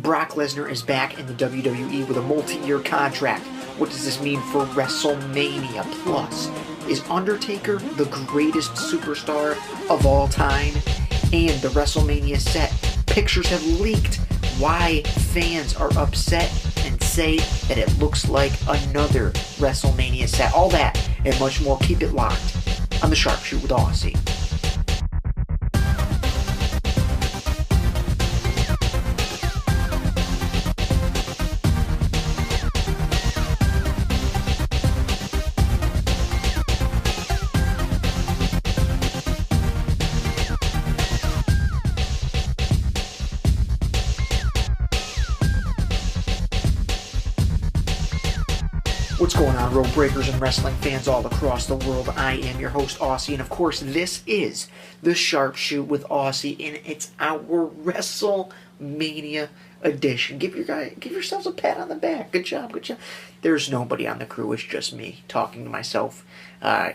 Brock Lesnar is back in the WWE with a multi-year contract. What does this mean for WrestleMania? Plus, is Undertaker the greatest superstar of all time? And the WrestleMania set. Pictures have leaked why fans are upset and say that it looks like another WrestleMania set. All that and much more. Keep it locked on the Sharpshoot with Aussie. What's going on, road breakers and wrestling fans all across the world? I am your host, Aussie, and of course, this is the Sharpshoot with Aussie, and it's our WrestleMania edition. Give yourselves a pat on the back. Good job, good job. There's nobody on the crew. It's just me talking to myself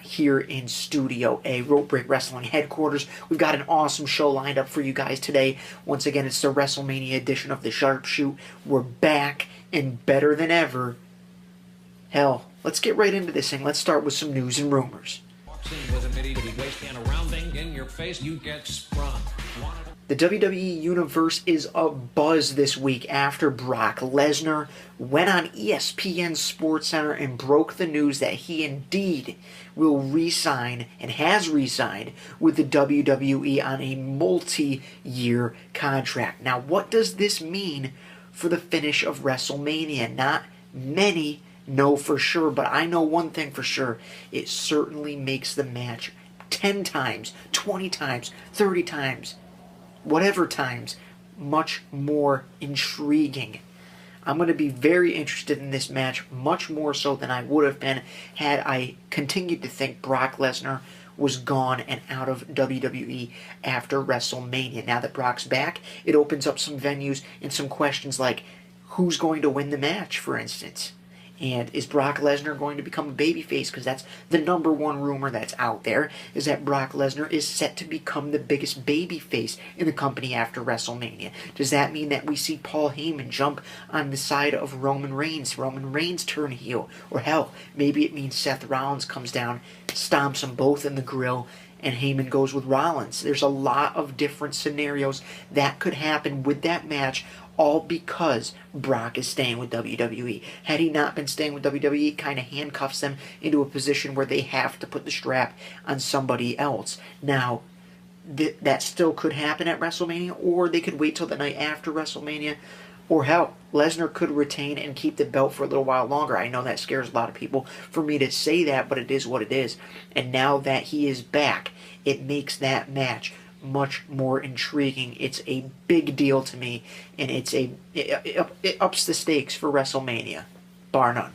here in Studio A, Road Break Wrestling headquarters. We've got an awesome show lined up for you guys today. Once again, it's the WrestleMania edition of the Sharpshoot. We're back and better than ever. Hell, let's get right into this thing. Let's start with some news and rumors. The WWE Universe is abuzz this week after Brock Lesnar went on ESPN SportsCenter and broke the news that he indeed will re-sign and has re-signed with the WWE on a multi-year contract. Now, what does this mean for the finish of WrestleMania? Not many know for sure, but I know one thing for sure. It certainly makes the match 10 times, 20 times, 30 times, whatever times, much more intriguing. I'm going to be very interested in this match, much more so than I would have been had I continued to think Brock Lesnar was gone and out of WWE after WrestleMania. Now that Brock's back, it opens up some venues and some questions like, who's going to win the match, for instance? And is Brock Lesnar going to become a babyface? Because that's the number one rumor that's out there, is that Brock Lesnar is set to become the biggest babyface in the company after WrestleMania. Does that mean that we see Paul Heyman jump on the side of Roman Reigns? Roman Reigns turn heel? Or hell, maybe it means Seth Rollins comes down, stomps them both in the grill, and Heyman goes with Rollins. There's a lot of different scenarios that could happen with that match, all because Brock is staying with WWE. Had he not been staying with WWE, it kind of handcuffs them into a position where they have to put the strap on somebody else. Now, that still could happen at WrestleMania, or they could wait till the night after WrestleMania, or hell, Lesnar could retain and keep the belt for a little while longer. I know that scares a lot of people for me to say that, but it is what it is. And now that he is back, it makes that match much more intriguing. It's a big deal to me, and it ups the stakes for WrestleMania, bar none.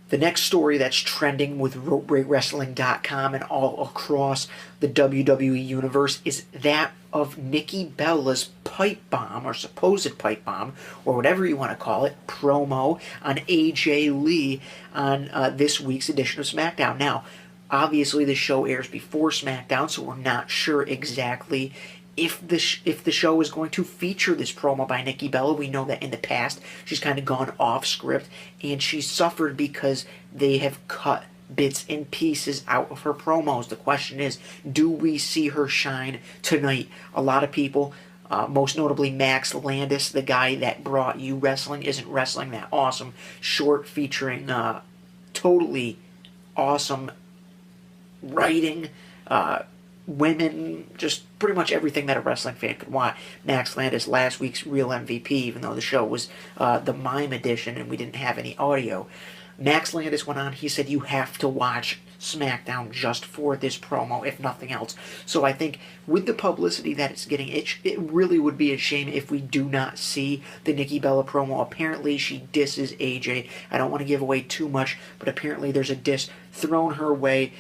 The next story that's trending with RoadBreakWrestling.com and all across the WWE Universe is that of Nikki Bella's pipe bomb, or supposed pipe bomb, or whatever you want to call it, promo on AJ Lee on this week's edition of SmackDown. Now, obviously, the show airs before SmackDown, so we're not sure exactly if the show is going to feature this promo by Nikki Bella. We know that in the past, she's kind of gone off script, and she's suffered because they have cut bits and pieces out of her promos. The question is, do we see her shine tonight? A lot of people, most notably Max Landis, the guy that brought you wrestling, isn't wrestling, that awesome short featuring totally awesome writing, women, just pretty much everything that a wrestling fan could want. Max Landis, last week's real MVP, even though the show was the mime edition and we didn't have any audio. Max Landis went on, he said you have to watch SmackDown just for this promo, if nothing else. So I think with the publicity that it's getting, it really would be a shame if we do not see the Nikki Bella promo. Apparently she disses AJ. I don't want to give away too much, but apparently there's a diss thrown her way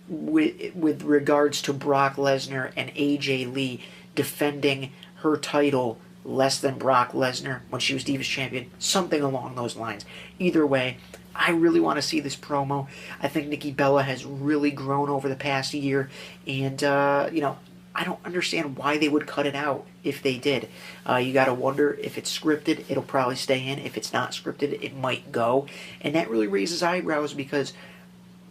with regards to Brock Lesnar and AJ Lee defending her title less than Brock Lesnar when she was Divas Champion, something along those lines. Either way, I really want to see this promo. I think Nikki Bella has really grown over the past year, and, I don't understand why they would cut it out if they did. You got to wonder if it's scripted, it'll probably stay in. If it's not scripted, it might go. And that really raises eyebrows because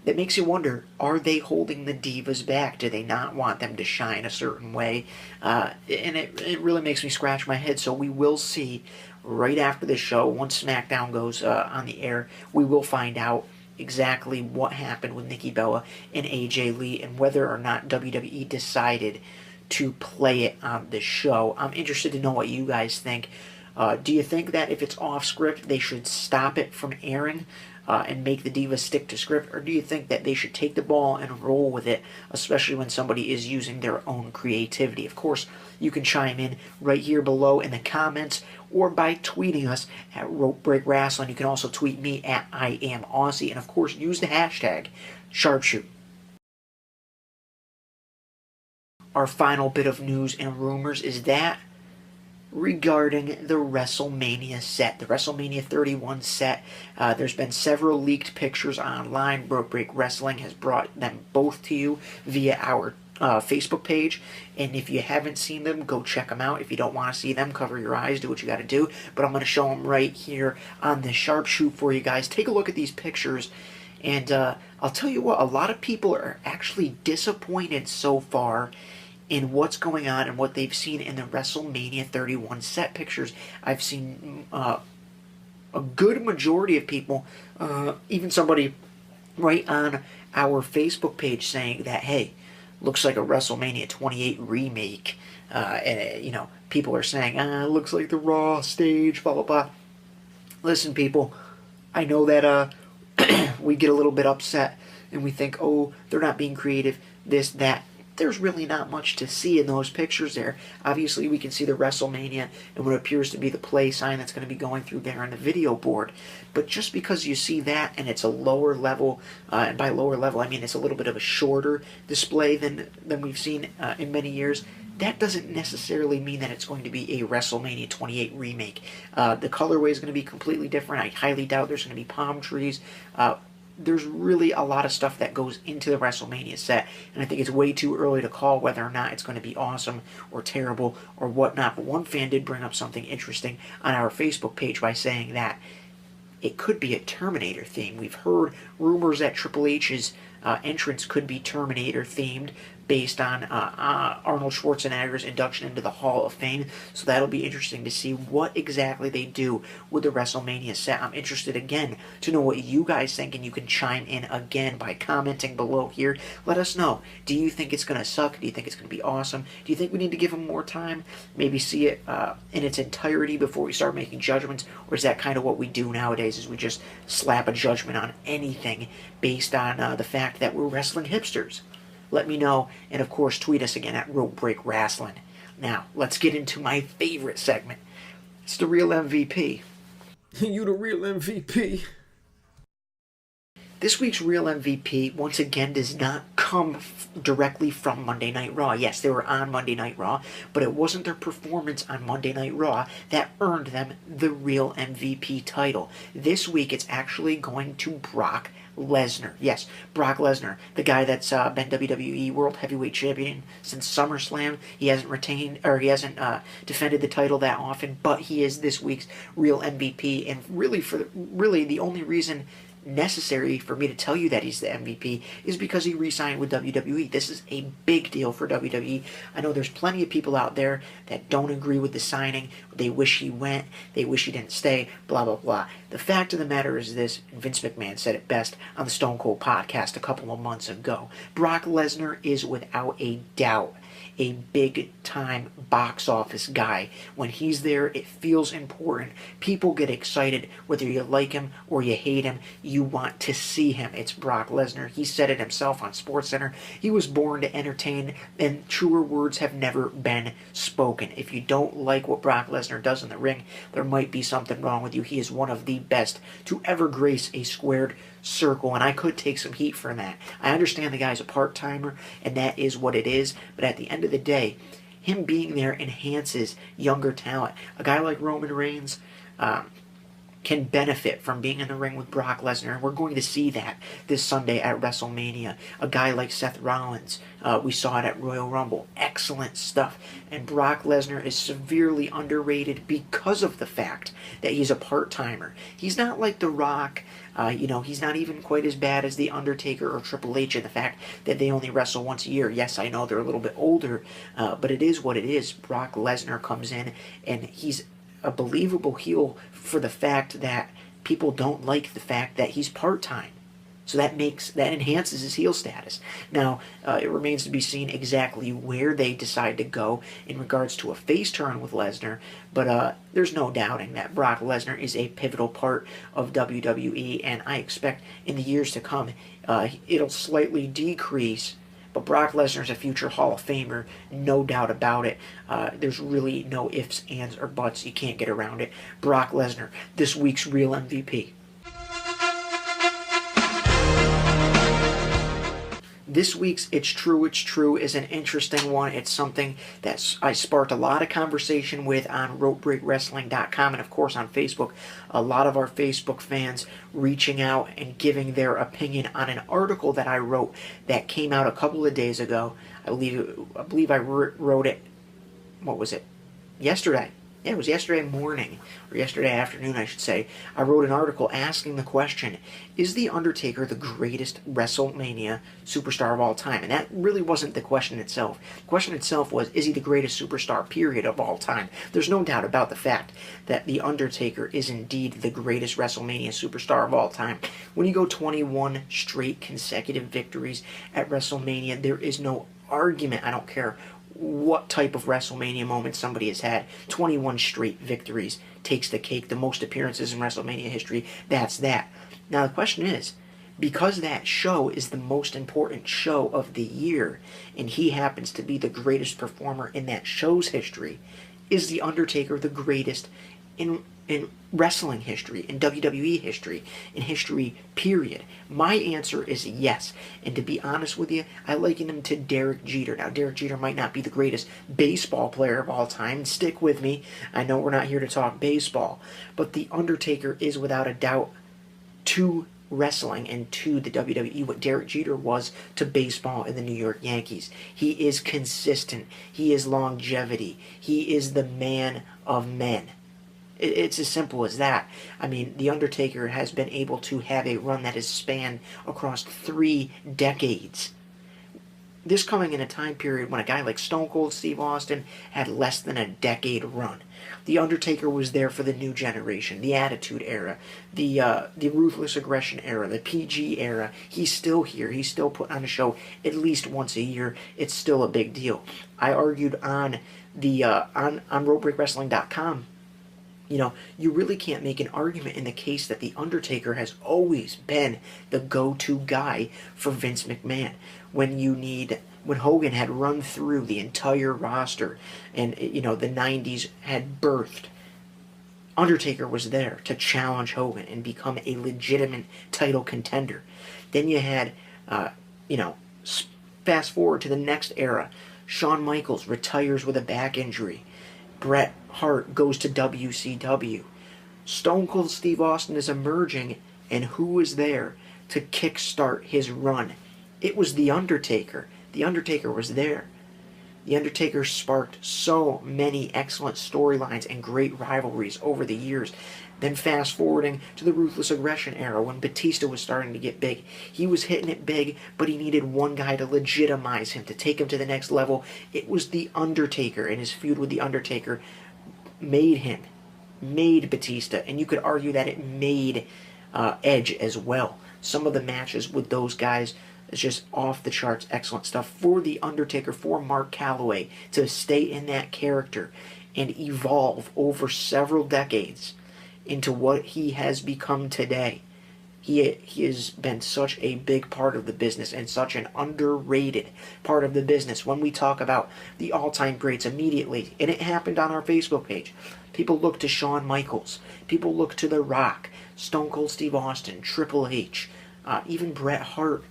that makes you wonder, are they holding the divas back? Do they not want them to shine a certain way? And it really makes me scratch my head. So we will see right after the show, once SmackDown goes on the air, we will find out exactly what happened with Nikki Bella and AJ Lee and whether or not WWE decided to play it on the show. I'm interested to know what you guys think. Do you think that if it's off script, they should stop it from airing and make the divas stick to script? Or do you think that they should take the ball and roll with it, especially when somebody is using their own creativity? Of course, you can chime in right here below in the comments or by tweeting us at Rope Break Wrestling. You can also tweet me at IamAussie. And of course, use the hashtag Sharpshoot. Our final bit of news and rumors is that regarding the WrestleMania set, the WrestleMania 31 set. There's been several leaked pictures online. Rope Break Wrestling has brought them both to you via our Facebook page, and if you haven't seen them, go check them out. If you don't want to see them, cover your eyes, do what you got to do, but I'm going to show them right here on the Sharpshoot for you guys. Take a look at these pictures, and I'll tell you what, a lot of people are actually disappointed so far in what's going on and what they've seen in the WrestleMania 31 set pictures. I've seen a good majority of people, even somebody right on our Facebook page saying that, hey, looks like a WrestleMania 28 remake. And, you know, people are saying, it looks like the Raw stage, blah, blah, blah. Listen, people, I know that we get a little bit upset and we think, oh, they're not being creative, this, that. There's really not much to see in those pictures there. Obviously, we can see the WrestleMania and what appears to be the play sign that's going to be going through there on the video board. But just because you see that and it's a lower level, and by lower level I mean it's a little bit of a shorter display than we've seen in many years, that doesn't necessarily mean that it's going to be a WrestleMania 28 remake. The colorway is going to be completely different. I highly doubt there's going to be palm trees. There's really a lot of stuff that goes into the WrestleMania set, and I think it's way too early to call whether or not it's going to be awesome or terrible or whatnot. But one fan did bring up something interesting on our Facebook page by saying that it could be a Terminator theme. We've heard rumors that Triple H's entrance could be Terminator themed, based on Arnold Schwarzenegger's induction into the Hall of Fame. So that'll be interesting to see what exactly they do with the WrestleMania set. I'm interested again to know what you guys think, and you can chime in again by commenting below here. Let us know. Do you think it's going to suck? Do you think it's going to be awesome? Do you think we need to give them more time? Maybe see it in its entirety before we start making judgments? Or is that kind of what we do nowadays, is we just slap a judgment on anything based on the fact that we're wrestling hipsters? Let me know, and of course, tweet us again at Rope Break Wrestling. Now, let's get into my favorite segment. It's the real MVP. You the real MVP. This week's real MVP, once again, does not come directly from Monday Night Raw. Yes, they were on Monday Night Raw, but it wasn't their performance on Monday Night Raw that earned them the real MVP title. This week, it's actually going to Brock Lesnar. Yes, Brock Lesnar, the guy that's been WWE World Heavyweight Champion since SummerSlam. He hasn't defended the title that often, but he is this week's real MVP. And really the only reason necessary for me to tell you that he's the MVP is because he re-signed with WWE. This is a big deal for WWE. I know there's plenty of people out there that don't agree with the signing. They wish he went. They wish he didn't stay. Blah, blah, blah. The fact of the matter is this, and Vince McMahon said it best on the Stone Cold podcast a couple of months ago. Brock Lesnar is without a doubt a big-time box office guy. When he's there, it feels important. People get excited. Whether you like him or you hate him, you want to see him. It's Brock Lesnar. He said it himself on SportsCenter. He was born to entertain, and truer words have never been spoken. If you don't like what Brock Lesnar does in the ring, there might be something wrong with you. He is one of the best to ever grace a squared circle, and I could take some heat for that. I understand the guy's a part-timer, and that is what it is, but at the end of the day, him being there enhances younger talent. A guy like Roman Reigns can can benefit from being in the ring with Brock Lesnar. And we're going to see that this Sunday at WrestleMania. A guy like Seth Rollins, we saw it at Royal Rumble. Excellent stuff. And Brock Lesnar is severely underrated because of the fact that he's a part-timer. He's not like The Rock. He's not even quite as bad as The Undertaker or Triple H in the fact that they only wrestle once a year. Yes, I know they're a little bit older, but it is what it is. Brock Lesnar comes in, and he's a believable heel for the fact that people don't like the fact that he's part-time. So that enhances his heel status. Now, it remains to be seen exactly where they decide to go in regards to a face turn with Lesnar, but there's no doubting that Brock Lesnar is a pivotal part of WWE, and I expect in the years to come, it'll slightly decrease. But Brock Lesnar's a future Hall of Famer, no doubt about it. There's really no ifs, ands, or buts. You can't get around it. Brock Lesnar, this week's real MVP. This week's It's True is an interesting one. It's something that I sparked a lot of conversation with on RopeBreakWrestling.com and, of course, on Facebook. A lot of our Facebook fans reaching out and giving their opinion on an article that I wrote that came out a couple of days ago. I believe I wrote it, what was it, yesterday. Yeah, it was yesterday morning, or yesterday afternoon, I should say. I wrote an article asking the question, is The Undertaker the greatest WrestleMania superstar of all time? And that really wasn't the question itself. The question itself was, is he the greatest superstar, period, of all time? There's no doubt about the fact that The Undertaker is indeed the greatest WrestleMania superstar of all time. When you go 21 straight consecutive victories at WrestleMania, there is no argument. I don't care what type of WrestleMania moment somebody has had. 21 straight victories takes the cake. The most appearances in WrestleMania history, that's that. Now the question is, because that show is the most important show of the year, and he happens to be the greatest performer in that show's history, is The Undertaker the greatest in wrestling history, in WWE history, in history, period? My answer is yes. And to be honest with you, I liken him to Derek Jeter. Now, Derek Jeter might not be the greatest baseball player of all time. Stick with me. I know we're not here to talk baseball. But The Undertaker is without a doubt to wrestling and to the WWE what Derek Jeter was to baseball and the New York Yankees. He is consistent. He is longevity. He is the man of men. It's as simple as that. I mean, The Undertaker has been able to have a run that has spanned across 3 decades. This coming in a time period when a guy like Stone Cold Steve Austin had less than a decade run. The Undertaker was there for the new generation, the Attitude Era, the Ruthless Aggression Era, the PG Era. He's still here. He's still put on a show at least once a year. It's still a big deal. I argued on RopeBreakWrestling.com. You really can't make an argument in the case that The Undertaker has always been the go-to guy for Vince McMahon. When Hogan had run through the entire roster and, the 90s had birthed, Undertaker was there to challenge Hogan and become a legitimate title contender. Then you had, fast forward to the next era. Shawn Michaels retires with a back injury. Bret Hart goes to WCW. Stone Cold Steve Austin is emerging, and who is there to kickstart his run? It was The Undertaker. The Undertaker was there. The Undertaker sparked so many excellent storylines and great rivalries over the years. Then fast forwarding to the Ruthless Aggression era when Batista was starting to get big. He was hitting it big, but he needed one guy to legitimize him, to take him to the next level. It was The Undertaker, and his feud with The Undertaker made Batista, and you could argue that it made Edge as well. Some of the matches with those guys is just off the charts, excellent stuff. For The Undertaker, for Mark Calloway to stay in that character and evolve over several decades into what he has become today. He has been such a big part of the business and such an underrated part of the business. When we talk about the all-time greats immediately, and it happened on our Facebook page, people look to Shawn Michaels, people look to The Rock, Stone Cold Steve Austin, Triple H, even Bret Hart.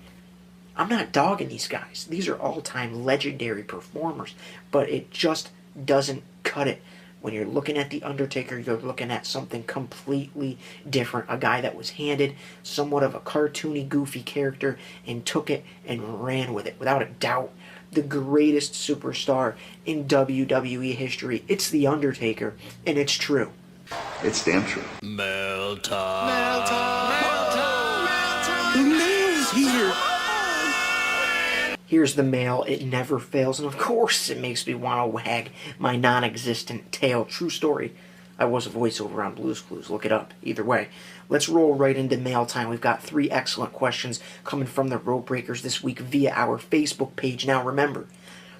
I'm not dogging these guys. These are all-time legendary performers, but it just doesn't cut it When you're looking at The Undertaker, you're looking at something completely different. A guy that was handed somewhat of a cartoony, goofy character and took it and ran with it. Without a doubt, the greatest superstar in WWE history. It's The Undertaker, and it's true. It's damn true. Mail time. Mail time. Mail time. Mail time. The mail's here. Here's the mail. It never fails, and of course it makes me want to wag my non-existent tail. True story. I was a voiceover on Blue's Clues. Look it up. Either way, let's roll right into mail time. We've got 3 excellent questions coming from the Road Breakers this week via our Facebook page. Now remember,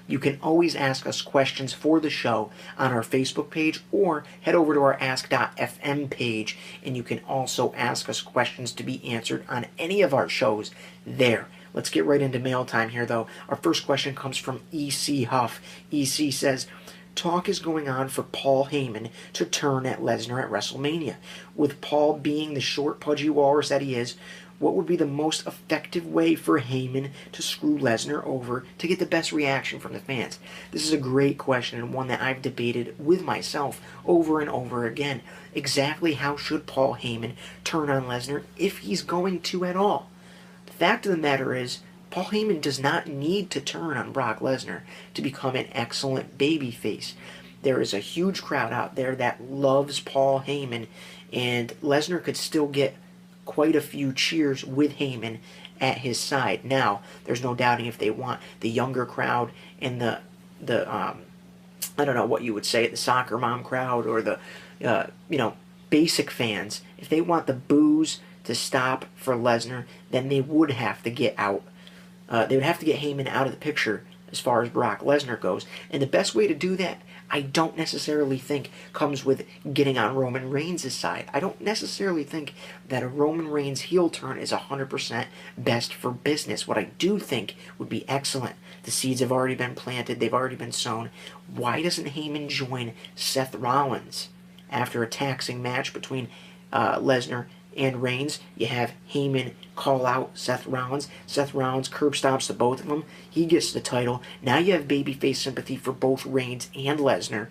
you can always ask us questions for the show on our Facebook page, or head over to our Ask.fm page, and you can also ask us questions to be answered on any of our shows there. Let's get right into mail time here, though. Our first question comes from E.C. Huff. E.C. says, talk is going on for Paul Heyman to turn at Lesnar at WrestleMania. With Paul being the short, pudgy walrus that he is, what would be the most effective way for Heyman to screw Lesnar over to get the best reaction from the fans? This is a great question, and one that I've debated with myself over and over again. Exactly how should Paul Heyman turn on Lesnar, if he's going to at all? The fact of the matter is, Paul Heyman does not need to turn on Brock Lesnar to become an excellent babyface. There is a huge crowd out there that loves Paul Heyman, and Lesnar could still get quite a few cheers with Heyman at his side. Now, there's no doubting if they want the younger crowd and the I don't know what you would say, the soccer mom crowd, or the basic fans, if they want the boos to stop for Lesnar, then they would have to get out. They would have to get Heyman out of the picture as far as Brock Lesnar goes. And the best way to do that, I don't necessarily think, comes with getting on Roman Reigns' side. I don't necessarily think that a Roman Reigns heel turn is 100% best for business. What I do think would be excellent, the seeds have already been planted, they've already been sown. Why doesn't Heyman join Seth Rollins after a taxing match between Lesnar and Reigns? You have Heyman call out Seth Rollins. Seth Rollins curb stomps the both of them. He gets the title. Now you have babyface sympathy for both Reigns and Lesnar.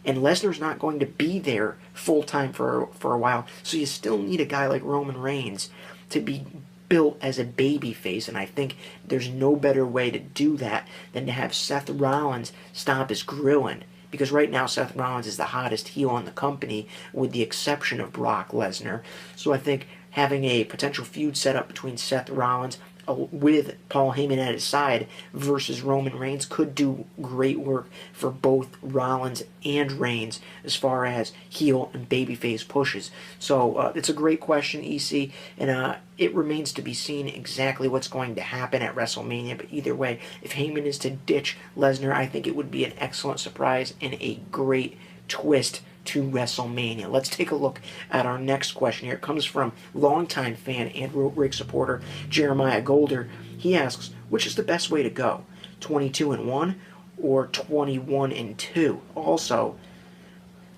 And Lesnar's not going to be there full-time for a while. So you still need a guy like Roman Reigns to be built as a babyface. And I think there's no better way to do that than to have Seth Rollins stomp his grilling. Because right now Seth Rollins is the hottest heel in the company, with the exception of Brock Lesnar. So I think having a potential feud set up between Seth Rollins with Paul Heyman at his side versus Roman Reigns could do great work for both Rollins and Reigns as far as heel and babyface pushes. So it's a great question, EC, and it remains to be seen exactly what's going to happen at WrestleMania. But either way, if Heyman is to ditch Lesnar, I think it would be an excellent surprise and a great twist to WrestleMania. Let's take a look at our next question here. It comes from longtime fan and Road Break supporter Jeremiah Golder. He asks, which is the best way to go? 22-1 or 21-2? Also,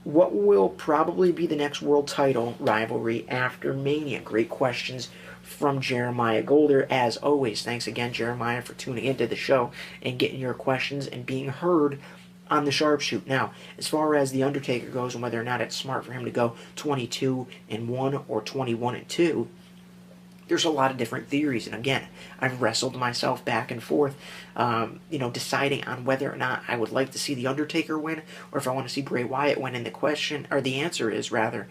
what will probably be the next world title rivalry after Mania? Great questions from Jeremiah Golder. As always, thanks again, Jeremiah, for tuning into the show and getting your questions and being heard on the sharpshoot. Now, as far as The Undertaker goes and whether or not it's smart for him to go 22-1 or 21-2, there's a lot of different theories. And again, I've wrestled myself back and forth, deciding on whether or not I would like to see The Undertaker win or if I want to see Bray Wyatt win. And the answer is, rather,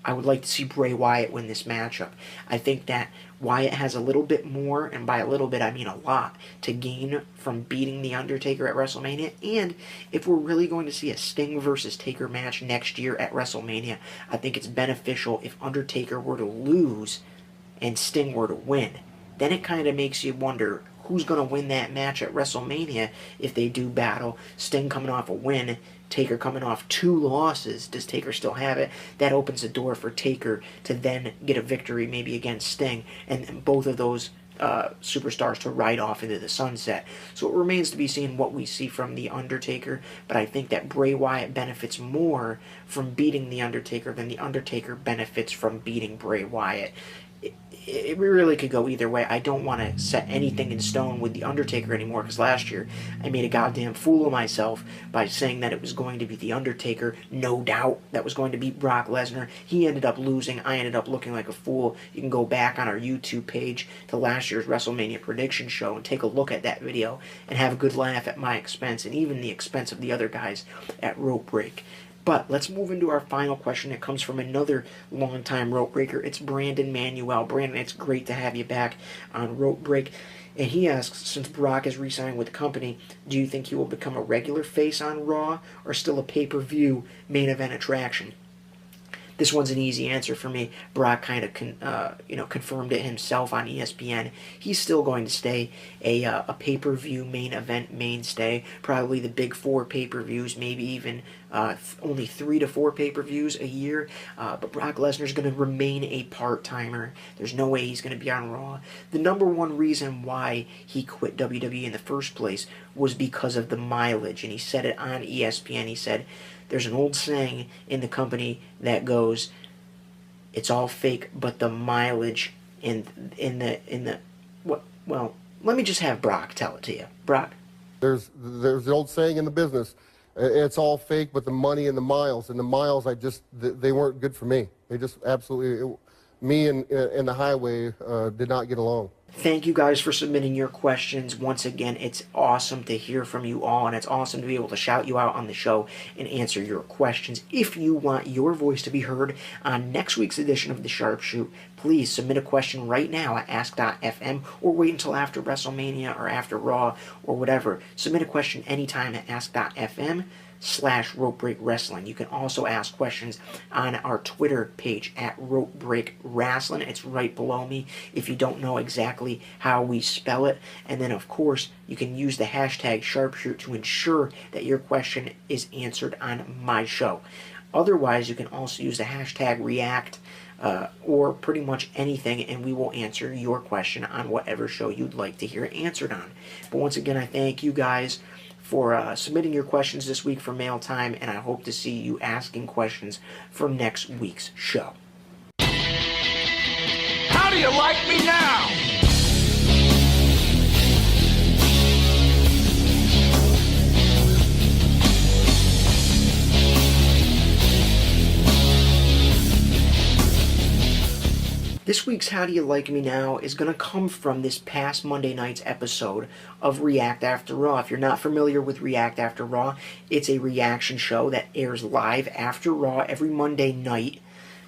I would like to see Bray Wyatt win this matchup. I think that Wyatt has a little bit more, and by a little bit I mean a lot, to gain from beating The Undertaker at WrestleMania. And if we're really going to see a Sting versus Taker match next year at WrestleMania, I think it's beneficial if Undertaker were to lose and Sting were to win. Then it kind of makes you wonder who's going to win that match at WrestleMania if they do battle. Sting coming off a win, Taker coming off 2 losses. Does Taker still have it? That opens the door for Taker to then get a victory maybe against Sting, and both of those superstars to ride off into the sunset. So it remains to be seen what we see from The Undertaker, but I think that Bray Wyatt benefits more from beating The Undertaker than The Undertaker benefits from beating Bray Wyatt. it really could go either way. I don't want to set anything in stone with The Undertaker anymore, because last year I made a goddamn fool of myself by saying that it was going to be The Undertaker, no doubt, that was going to beat Brock Lesnar. He ended up losing. I ended up looking like a fool. You can go back on our YouTube page to last year's WrestleMania prediction show and take a look at that video and have a good laugh at my expense and even the expense of the other guys at Rope Break. But let's move into our final question. It comes from another longtime rope breaker. It's Brandon Manuel. Brandon, it's great to have you back on Rope Break. And he asks, since Brock is re-signed with the company, do you think he will become a regular face on Raw or still a pay-per-view main event attraction? This one's an easy answer for me. Brock kind of confirmed it himself on ESPN. He's still going to stay a pay-per-view main event mainstay. Probably the big 4 pay-per-views, maybe even only 3 to 4 pay-per-views a year. But Brock Lesnar's going to remain a part-timer. There's no way he's going to be on Raw. The number one reason why he quit WWE in the first place was because of the mileage. And he said it on ESPN. He said, there's an old saying in the company that goes, "It's all fake, but the mileage in the what? Well, let me just have Brock tell it to you, Brock." There's the old saying in the business, it's all fake, but the money and the miles. And the miles, they weren't good for me. They just absolutely, me and the highway did not get along. Thank you guys for submitting your questions. Once again, it's awesome to hear from you all, and it's awesome to be able to shout you out on the show and answer your questions. If you want your voice to be heard on next week's edition of The Sharpshoot, please submit a question right now at ask.fm or wait until after WrestleMania or after Raw or whatever. Submit a question anytime at ask.fm/Rope Break Wrestling. You can also ask questions on our Twitter page at Rope Break Wrestling. It's right below me if you don't know exactly how we spell it. And then, of course, you can use the hashtag Sharpshoot to ensure that your question is answered on my show. Otherwise, you can also use the hashtag React or pretty much anything, and we will answer your question on whatever show you'd like to hear it answered on. But once again, I thank you guys for submitting your questions this week for mail time, and I hope to see you asking questions for next week's show. How do you like me now? This week's How Do You Like Me Now is going to come from this past Monday night's episode of React After Raw. If you're not familiar with React After Raw, it's a reaction show that airs live after Raw every Monday night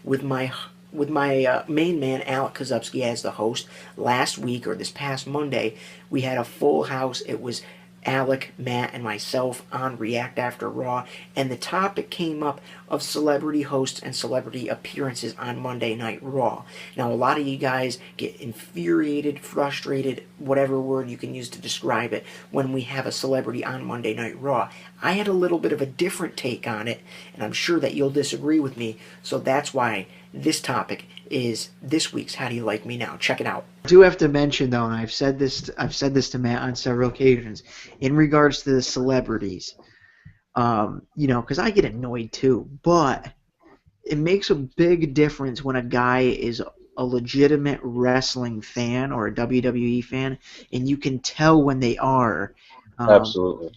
with my main man, Alec Kozubsky, as the host. Last week, or this past Monday, we had a full house. It was Alec, Matt, and myself on React After Raw, and the topic came up of celebrity hosts and celebrity appearances on Monday Night Raw. Now, a lot of you guys get infuriated, frustrated, whatever word you can use to describe it, when we have a celebrity on Monday Night Raw. I had a little bit of a different take on it, and I'm sure that you'll disagree with me, so that's why this topic is this week's How Do You Like Me Now? Check it out. I do have to mention, though, and I've said this to Matt on several occasions, in regards to the celebrities, because I get annoyed too, but it makes a big difference when a guy is a legitimate wrestling fan or a WWE fan, and you can tell when they are. Absolutely.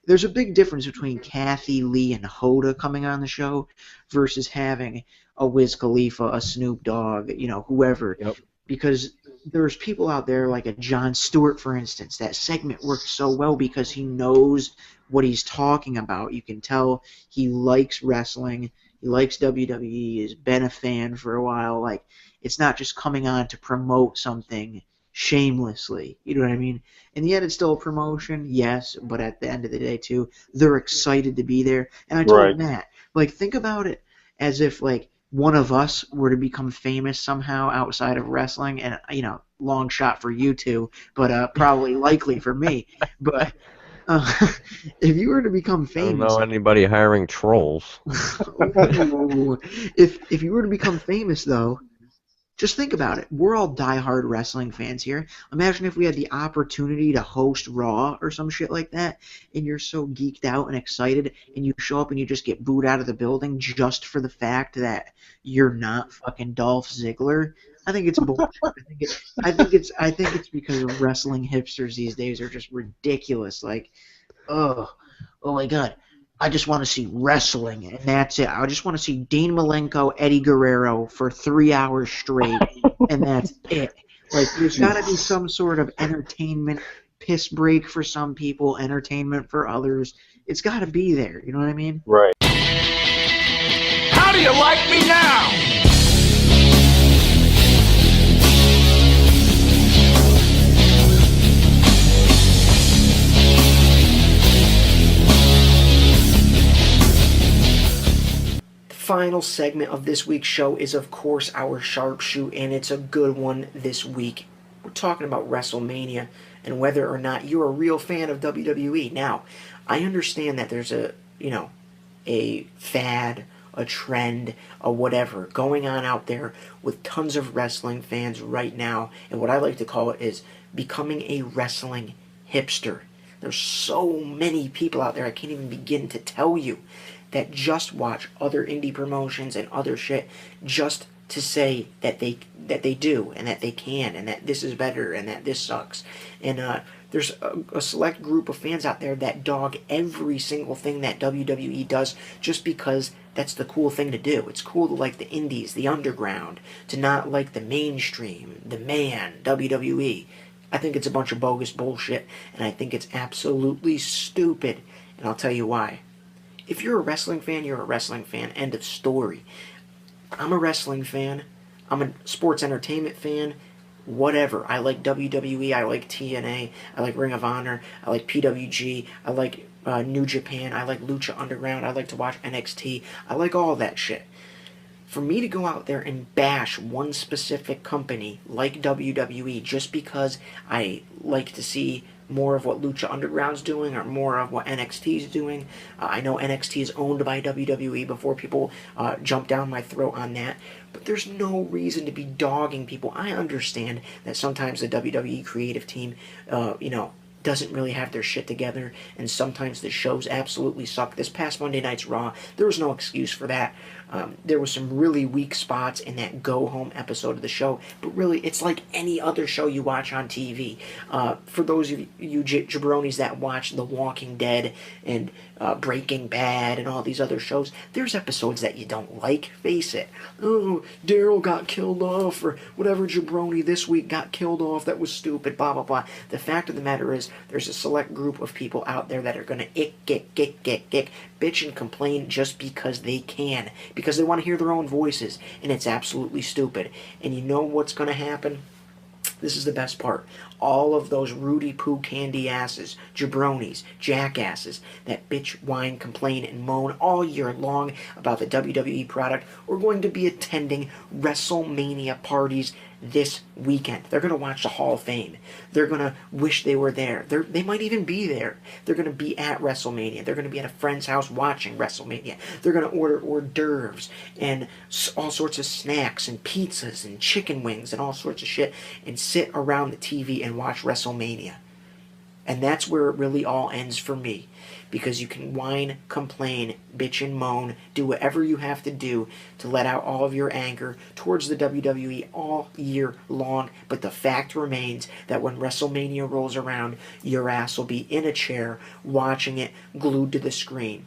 There's a big difference between Kathy Lee and Hoda coming on the show versus having a Wiz Khalifa, a Snoop Dogg, whoever. Yep. Because there's people out there like a Jon Stewart, for instance. That segment works so well because he knows what he's talking about. You can tell he likes wrestling. He likes WWE. He's been a fan for a while. Like, it's not just coming on to promote something shamelessly. You know what I mean? And yet it's still a promotion, yes, but at the end of the day, too, they're excited to be there. And I told Matt, think about it as if, one of us were to become famous somehow outside of wrestling, and, long shot for you two, but probably likely for me. But if you were to become famous... I don't know anybody hiring trolls. If you were to become famous, though, just think about it. We're all diehard wrestling fans here. Imagine if we had the opportunity to host Raw or some shit like that, and you're so geeked out and excited, and you show up and you just get booed out of the building just for the fact that you're not fucking Dolph Ziggler. I think it's bullshit. I think it's because of wrestling hipsters these days are just ridiculous. Like, oh my God, I just want to see wrestling, and that's it. I just want to see Dean Malenko, Eddie Guerrero for 3 hours straight, and that's it. Like, there's got to be some sort of entertainment piss break for some people, entertainment for others. It's got to be there. You know what I mean? Right. How do you like me now? Final segment of this week's show is, of course, our sharpshoot, and it's a good one this week. We're talking about WrestleMania and whether or not you're a real fan of WWE. Now, I understand that there's a fad, a trend, a whatever going on out there with tons of wrestling fans right now, and what I like to call it is becoming a wrestling hipster. There's so many people out there, I can't even begin to tell you, that just watch other indie promotions and other shit just to say that they do and that they can and that this is better and that this sucks. And there's a select group of fans out there that dog every single thing that WWE does just because that's the cool thing to do. It's cool to like the indies, the underground, to not like the mainstream, the man, WWE. I think it's a bunch of bogus bullshit, and I think it's absolutely stupid, and I'll tell you why. If you're a wrestling fan, you're a wrestling fan. End of story. I'm a wrestling fan. I'm a sports entertainment fan. Whatever. I like WWE. I like TNA. I like Ring of Honor. I like PWG. I like New Japan. I like Lucha Underground. I like to watch NXT. I like all that shit. For me to go out there and bash one specific company like WWE just because I like to see more of what Lucha Underground's doing or more of what NXT's doing. I know NXT is owned by WWE before people jump down my throat on that. But there's no reason to be dogging people. I understand that sometimes the WWE creative team, doesn't really have their shit together, and sometimes the shows absolutely suck. This past Monday night's Raw, there was no excuse for that. There was some really weak spots in that go-home episode of the show, but really, it's like any other show you watch on TV. For those of you jabronis that watch The Walking Dead and Breaking Bad and all these other shows, there's episodes that you don't like, face it. Oh, Daryl got killed off, or whatever jabroni this week got killed off, that was stupid, blah, blah, blah. The fact of the matter is, there's a select group of people out there that are going to bitch and complain just because they can, because they want to hear their own voices, and it's absolutely stupid. And you know what's going to happen? This is the best part. All of those Rudy Poo candy asses, jabronis, jackasses that bitch, whine, complain, and moan all year long about the WWE product are going to be attending WrestleMania parties this weekend. They're going to watch the Hall of Fame. They're going to wish they were there. They might even be there. They're going to be at WrestleMania. They're going to be at a friend's house watching WrestleMania. They're going to order hors d'oeuvres and all sorts of snacks and pizzas and chicken wings and all sorts of shit and sit around the TV and watch WrestleMania. And that's where it really all ends for me. Because you can whine, complain, bitch and moan, do whatever you have to do to let out all of your anger towards the WWE all year long. But the fact remains that when WrestleMania rolls around, your ass will be in a chair watching it glued to the screen.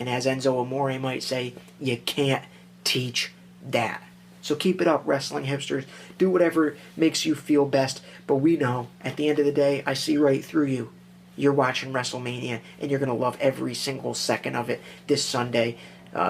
And as Enzo Amore might say, you can't teach that. So keep it up, wrestling hipsters. Do whatever makes you feel best. But we know, at the end of the day, I see right through you. You're watching WrestleMania, and you're going to love every single second of it this Sunday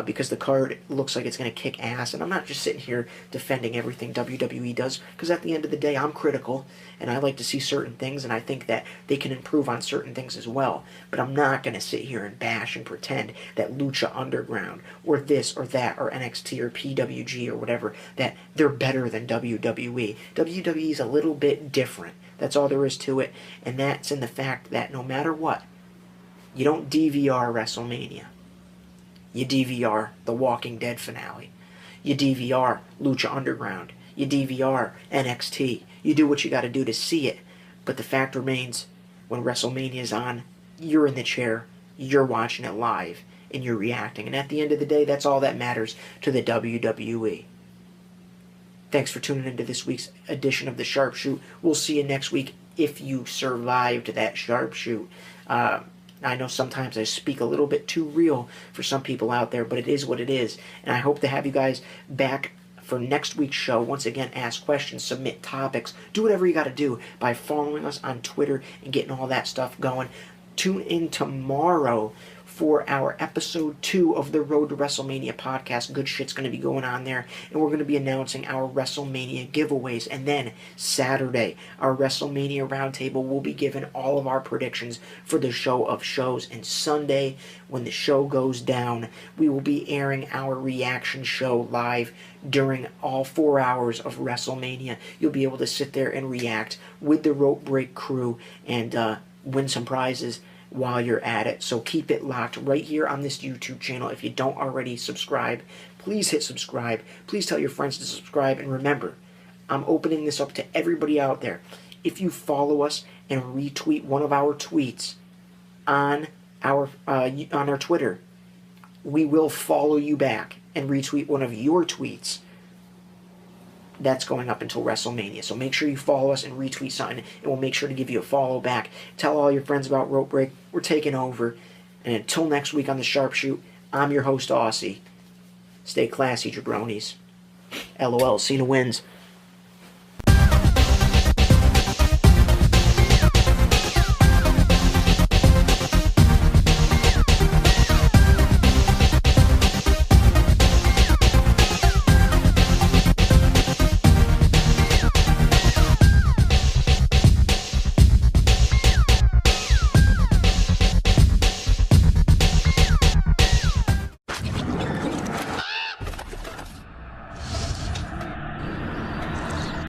because the card looks like it's going to kick ass. And I'm not just sitting here defending everything WWE does, because at the end of the day, I'm critical, and I like to see certain things, and I think that they can improve on certain things as well. But I'm not going to sit here and bash and pretend that Lucha Underground or this or that or NXT or PWG or whatever, that they're better than WWE. WWE is a little bit different. That's all there is to it, and that's in the fact that no matter what, you don't DVR WrestleMania. You DVR The Walking Dead finale. You DVR Lucha Underground. You DVR NXT. You do what you got to do to see it, but the fact remains, when WrestleMania is on, you're in the chair, you're watching it live, and you're reacting, and at the end of the day, that's all that matters to the WWE. Thanks for tuning into this week's edition of the Sharpshoot. We'll see you next week if you survived that Sharpshoot. I know sometimes I speak a little bit too real for some people out there, but it is what it is. And I hope to have you guys back for next week's show. Once again, ask questions, submit topics, do whatever you got to do by following us on Twitter and getting all that stuff going. Tune in tomorrow for our episode 2 of the Road to WrestleMania podcast. Good shit's going to be going on there, and we're going to be announcing our WrestleMania giveaways. And then Saturday, our WrestleMania roundtable will be giving all of our predictions for the show of shows. And Sunday, when the show goes down, we will be airing our reaction show live during all 4 hours of WrestleMania. You'll be able to sit there and react with the Rope Break crew and win some prizes while you're at it. So keep it locked right here on this YouTube channel. If you don't already subscribe, please hit subscribe. Please tell your friends to subscribe. And remember, I'm opening this up to everybody out there. If you follow us and retweet one of our tweets on our Twitter, we will follow you back and retweet one of your tweets. That's going up until WrestleMania. So make sure you follow us and retweet something, and we'll make sure to give you a follow back. Tell all your friends about Rope Break. We're taking over. And until next week on the Sharpshoot, I'm your host, Aussie. Stay classy, jabronis. LOL. Cena wins.